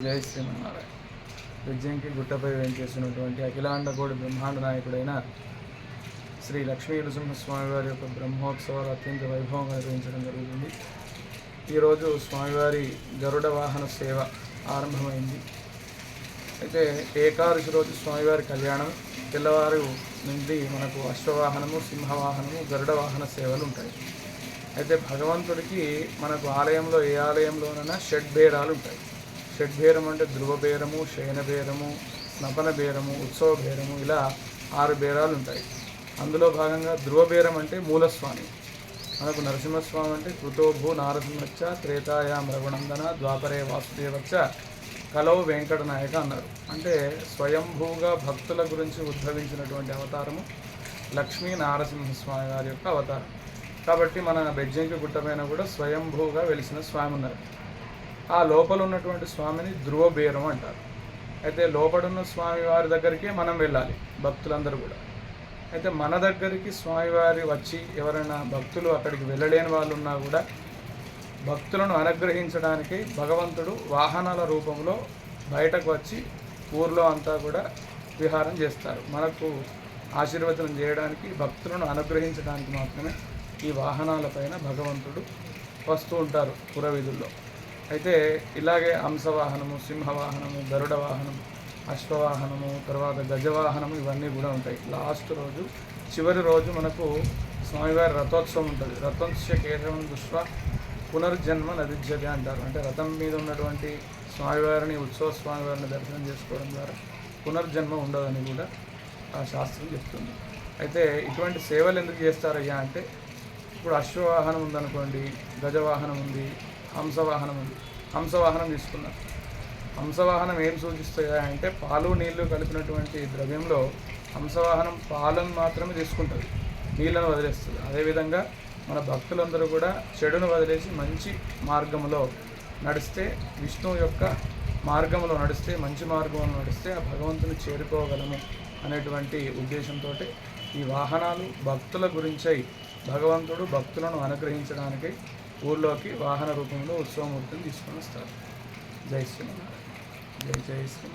జై శ్రీమన్నారాయణ. విజయంకి గుట్టపై వేంచేసినటువంటి అఖిలాండ కోడి బ్రహ్మాండ నాయకుడైన శ్రీ లక్ష్మీ నరసింహస్వామి వారి యొక్క బ్రహ్మోత్సవాలు అత్యంత వైభవంగా నిర్వహించడం జరుగుతుంది. ఈరోజు స్వామివారి గరుడ వాహన సేవ ఆరంభమైంది. అయితే ఏకాదశి రోజు స్వామివారి కళ్యాణం, తెల్లవారు నుండి మనకు అశ్వవాహనము, సింహవాహనము, గరుడ వాహన సేవలు ఉంటాయి. అయితే భగవంతుడికి మనకు ఆలయంలో ఏ ఆలయంలోనైనా షడ్బేరాలు ఉంటాయి. షడ్బేరం అంటే ధ్రువబేరము, శయనబేరము, స్నపన బేరము, ఉత్సవ బేరము, ఇలా 6 బేరాలు ఉంటాయి. అందులో భాగంగా ధ్రువబేరం అంటే మూలస్వామి. మనకు నరసింహస్వామి అంటే కృతోభూ నారసింహచ్చ త్రేతాయాం రఘునందన ద్వాపరే వాసుదేవచ్చ కలౌ వెంకటనాయక అన్నారు. అంటే స్వయంభూగా భక్తుల గురించి ఉద్భవించినటువంటి అవతారము లక్ష్మీ నారసింహస్వామి వారి యొక్క అవతారం. కాబట్టి మన బెజ్జంకి గుట్టపైన కూడా స్వయంభూగా వెలిసిన స్వామి ఉన్నారు. ఆ లోపల ఉన్నటువంటి స్వామిని ధ్రువబేరం అంటారు. అయితే లోపడున్న స్వామి వారి దగ్గరికే మనం వెళ్ళాలి, భక్తులందరూ కూడా. అయితే మన దగ్గరికి స్వామివారి వచ్చి ఎవరైనా భక్తులు అక్కడికి వెళ్ళలేని వాళ్ళు ఉన్నా కూడా భక్తులను అనుగ్రహించడానికి భగవంతుడు వాహనాల రూపంలో బయటకు వచ్చి ఊర్లో అంతా కూడా విహారం చేస్తారు. మనకు ఆశీర్వచనం చేయడానికి, భక్తులను అనుగ్రహించడానికి మాత్రమే ఈ వాహనాలపైన భగవంతుడు వస్తూ ఉంటారు పురవీధుల్లో. అయితే ఇలాగే హంసవాహనము, సింహవాహనము, గరుడ వాహనం, అశ్వవాహనము, తర్వాత గజవాహనము, ఇవన్నీ కూడా ఉంటాయి. లాస్ట్ రోజు, చివరి రోజు మనకు స్వామివారి రథోత్సవం ఉంటుంది. రథోత్సవ కేశవం దృష్ట్యా పునర్జన్మ నదిజ్యతే అంటారు. అంటే రథం మీద ఉన్నటువంటి స్వామివారిని, ఉత్సవ స్వామివారిని దర్శనం చేసుకోవడం ద్వారా పునర్జన్మ ఉండదని కూడా ఆ శాస్త్రం చెప్తుంది. అయితే ఇటువంటి సేవలు ఎందుకు చేస్తారయ్యా అంటే, ఇప్పుడు అశ్వవాహనం ఉందనుకోండి, గజవాహనం ఉంది, హంసవాహనం ఉంది. హంసవాహనం తీసుకున్నారు. హంసవాహనం ఏం సూచిస్తాయా అంటే, పాలు నీళ్లు కలిపినటువంటి ద్రవ్యంలో హంసవాహనం పాలను మాత్రమే తీసుకుంటుంది, నీళ్లను వదిలేస్తుంది. అదేవిధంగా మన భక్తులందరూ కూడా చెడును వదిలేసి మంచి మార్గంలో నడిస్తే, విష్ణువు యొక్క మార్గంలో నడిస్తే, మంచి మార్గంలో నడిస్తే ఆ భగవంతుని చేరుకోగలము అనేటువంటి ఉద్దేశంతో ఈ వాహనాలు భక్తుల గురించై భగవంతుడు భక్తులను అనుగ్రహించడానికి ఊళ్ళోకి వాహన రూపంలో ఉత్సవమూర్తిని తీసుకొని వస్తారు. జై శ్రీమన్నారాయణ. జై జై శ్రీమన్నారాయణ.